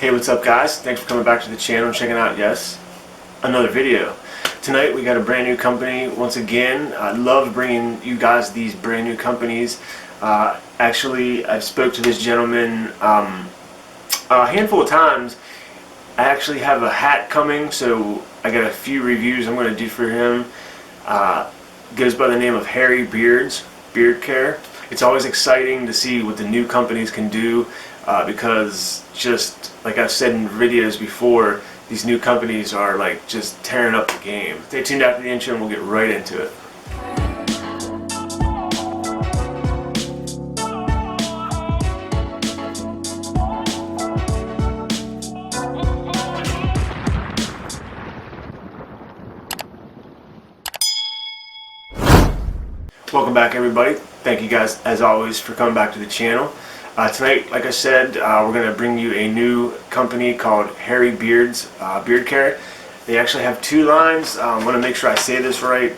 Hey, what's up guys? Thanks for coming back to the channel and checking out, another video. Tonight we got a brand new company once again. I love bringing you guys these brand new companies. Actually, I spoke to this gentleman a handful of times. I actually have a hat coming, so I got a few reviews I'm going to do for him. Goes by the name of Harry Beards, Beard Care. It's always exciting to see what the new companies can do because just like I've said in videos before, these new companies are like just tearing up the game. Stay tuned after the intro and we'll get right into it. Welcome back everybody. Thank you guys as always for coming back to the channel. Tonight, like I said, we're going to bring you a new company called Harry Beards Beard Care. They actually have two lines. I want to make sure I say this right.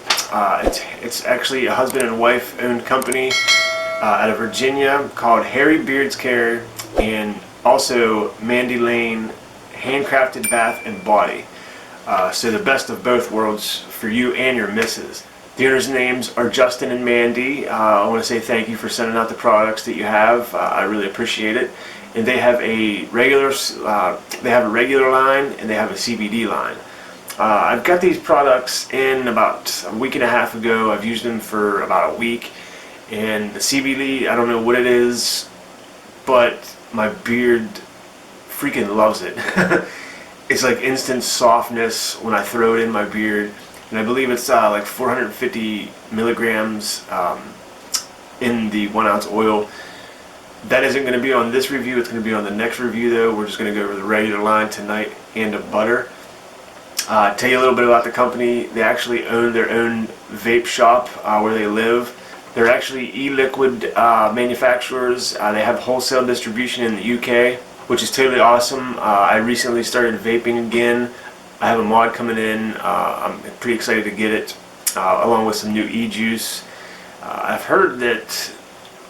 It's actually a husband and wife owned company out of Virginia called Harry Beards Care, and also Mandy Lane Handcrafted Bath and Body. So the best of both worlds for you and your missus. The owners' names are Justin and Mandy. I want to say thank you for sending out the products that you have. I really appreciate it. And they have a regular line and they have a CBD line. I've got these products in about a week and a half ago. I've used them for about a week. And the CBD, I don't know what it is, but my beard freaking loves it. It's like instant softness when I throw it in my beard. And I believe it's like 450 milligrams in the 1 ounce oil. That isn't going to be on this review. It's going to be on the next review though. We're just going to go over the regular line tonight and a butter. Tell you a little bit about the company. They actually own their own vape shop where they live. They're actually e-liquid manufacturers. They have wholesale distribution in the UK, which is totally awesome. I recently started vaping again. I have a mod coming in. I'm pretty excited to get it, along with some new e-juice. I've heard that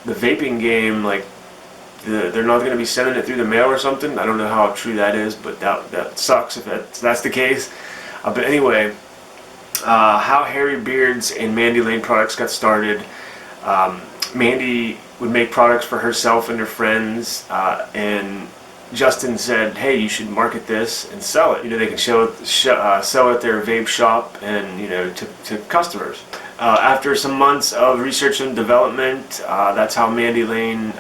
the vaping game, like, they're not going to be sending it through the mail or something. I don't know how true that is, but that sucks if that's the case. But anyway, how Harry Beards and Mandy Lane products got started. Mandy would make products for herself and her friends, and Justin said, hey, you should market this and sell it. You know, they can sell at their vape shop and, you know, to customers. After some months of research and development, that's how Mandy Lane,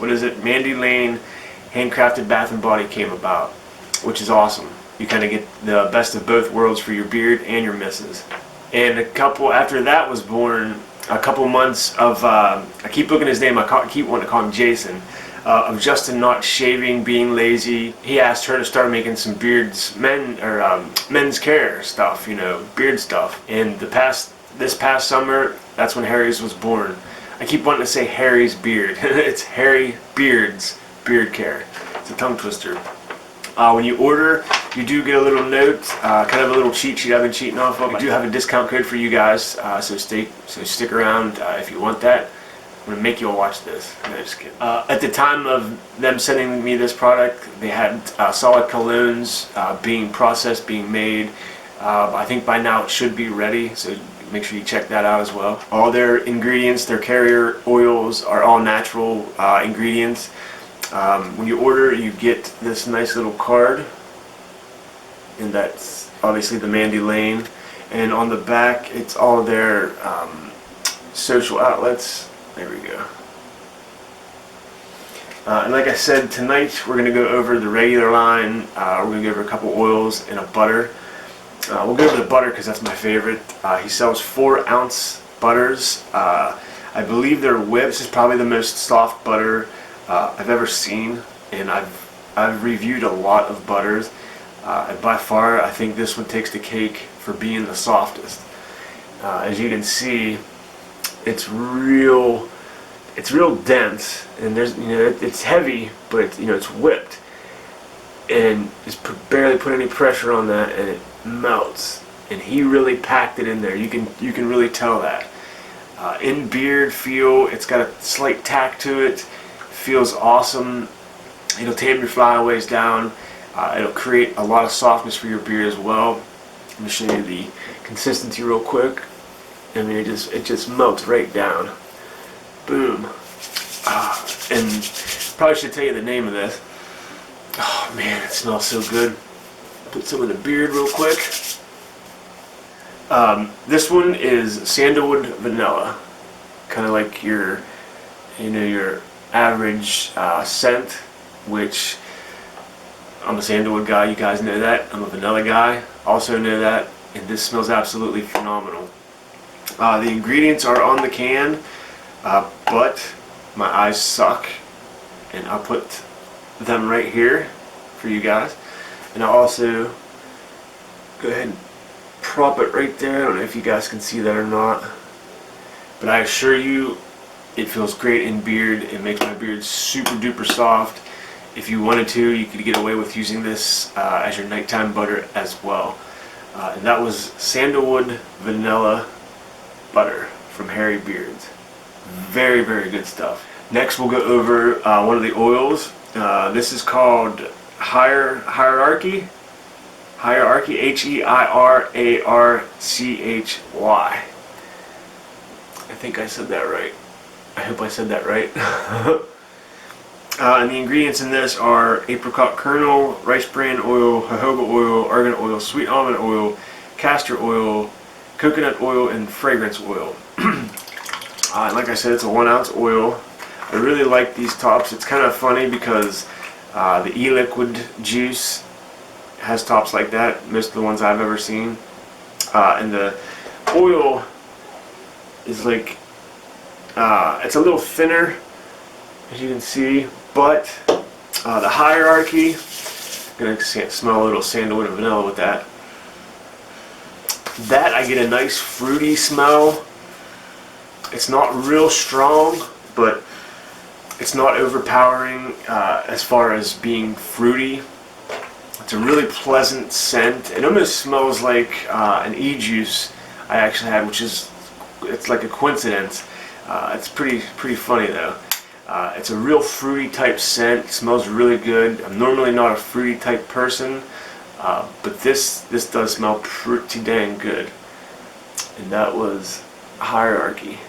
Mandy Lane Handcrafted Bath and Body came about, which is awesome. You kind of get the best of both worlds for your beard and your missus. And after that was born, a couple months of, I keep looking at his name, I keep wanting to call him Jason, of Justin not shaving, being lazy. He asked her to start making some men's care stuff, you know, beard stuff. And this past summer, that's when Harry's was born. I keep wanting to say Harry's Beard. It's Harry Beards Beard Care. It's a tongue twister. When you order, you do get a little note, kind of a little cheat sheet I've been cheating off of. I do have a discount code for you guys, so stick around if you want that. I'm going to make you all watch this. No, just kidding. At the time of them sending me this product, they had solid colognes being processed, being made. I think by now it should be ready, so make sure you check that out as well. All their ingredients, their carrier oils, are all natural ingredients. When you order, you get this nice little card, and that's obviously the Mandy Lane. And on the back, it's all their social outlets. There we go. And like I said, tonight we're going to go over the regular line. We're going to go over a couple oils and a butter. We'll go over the butter because that's my favorite. He sells 4 ounce butters. I believe their whips is probably the most soft butter I've ever seen, and I've reviewed a lot of butters. And by far, I think this one takes the cake for being the softest. As you can see, it's real dense, and there's, you know, it's heavy, but you know, it's whipped, and just barely put any pressure on that, and it melts. And he really packed it in there. You can really tell that. In beard feel, it's got a slight tack to it. Feels awesome. It'll tame your flyaways down. It'll create a lot of softness for your beard as well. Let me show you the consistency real quick. I mean, it just melts right down. Boom. And probably should tell you the name of this. Oh man, it smells so good. Put some in the beard real quick. This one is sandalwood vanilla, kind of like your average scent, which I'm a sandalwood guy. You guys know that. I'm a vanilla guy. Also know that, and this smells absolutely phenomenal. The ingredients are on the can, but my eyes suck, and I'll put them right here for you guys. And I'll also go ahead and prop it right there. I don't know if you guys can see that or not, but I assure you it feels great in beard. It makes my beard super duper soft. If you wanted to, you could get away with using this as your nighttime butter as well. And that was sandalwood vanilla butter from Hairy Beards. Very, very good stuff. Next we'll go over one of the oils. This is called Hierarchy, H-E-I-R-A-R-C-H-Y. I think I said that right. I hope I said that right. And the ingredients in this are apricot kernel, rice bran oil, jojoba oil, argan oil, sweet almond oil, castor oil, coconut oil, and fragrance oil. Like I said, it's a 1 ounce oil. I really like these tops. It's kind of funny because the e-liquid juice has tops like that, most of the ones I've ever seen. And the oil is like, it's a little thinner, as you can see, but the Hierarchy, I'm going to smell a little sandalwood and vanilla with that. That I get a nice fruity smell. It's not real strong, but it's not overpowering as far as being fruity. It's a really pleasant scent. It almost smells like an e-juice I actually had, which is, it's like a coincidence. It's pretty funny though. It's a real fruity type scent. It smells really good. I'm normally not a fruity type person, but this does smell pretty dang good. And that was Hierarchy.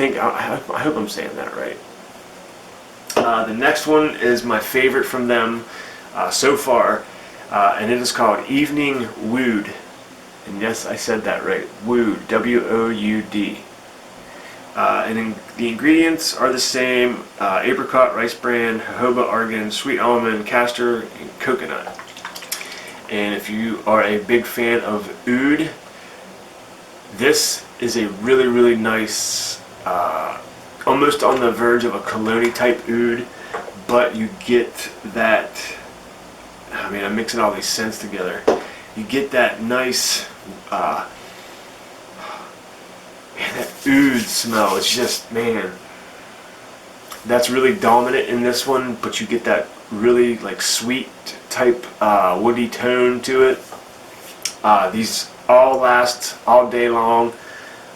I hope I'm saying that right. The next one is my favorite from them so far, and it is called Evening Wood. And yes, I said that right. Wood, W-O-U-D. And the ingredients are the same: apricot, rice bran, jojoba, argan, sweet almond, castor, and coconut. And if you are a big fan of oud, this is a really, really nice, almost on the verge of a cologne type oud, but you get that, I mean, I'm mixing all these scents together. You get that nice, man, that oud smell. It's just, man, that's really dominant in this one, but you get that really like sweet type woody tone to it. These all last all day long.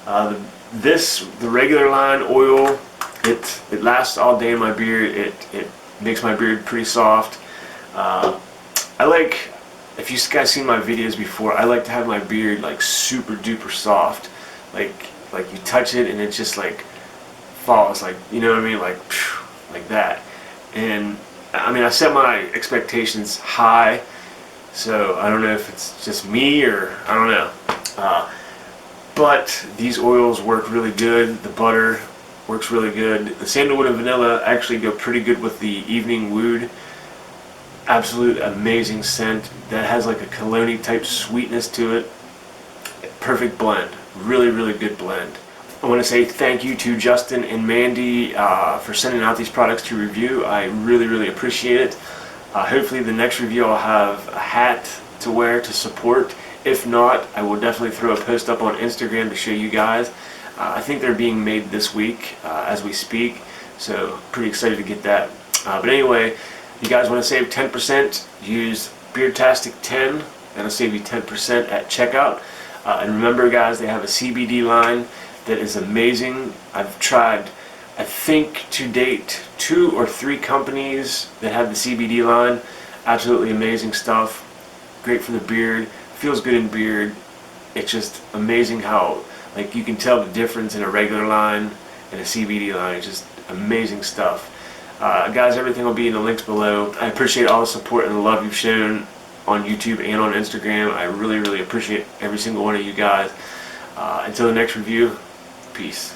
The regular line oil, it lasts all day in my beard. It makes my beard pretty soft. I like, if you guys seen my videos before, I like to have my beard like super duper soft. Like you touch it and it just like falls, like, you know what I mean, like that. And I mean, I set my expectations high, so I don't know if it's just me or I don't know. But these oils work really good. The butter works really good. The sandalwood and vanilla actually go pretty good with the Evening Wood. Absolute amazing scent that has like a cologne type sweetness to it. Perfect blend. Really, really good blend. I want to say thank you to Justin and Mandy for sending out these products to review. I really, really appreciate it. Hopefully the next review I'll have a hat to wear to support. If not, I will definitely throw a post up on Instagram to show you guys. I think they're being made this week as we speak, so pretty excited to get that. But anyway, if you guys want to save 10%, use Beardtastic10. That'll save you 10% at checkout. And remember guys, they have a CBD line that is amazing. I've tried I think to date 2 or 3 companies that have the CBD line. Absolutely amazing stuff. Great for the beard. Feels good in beard. It's just amazing how like you can tell the difference in a regular line and a CBD line. It's just amazing stuff. Guys, everything will be in the links below. I appreciate all the support and the love you've shown on YouTube and on Instagram. I really appreciate every single one of you guys. Until the next review, peace.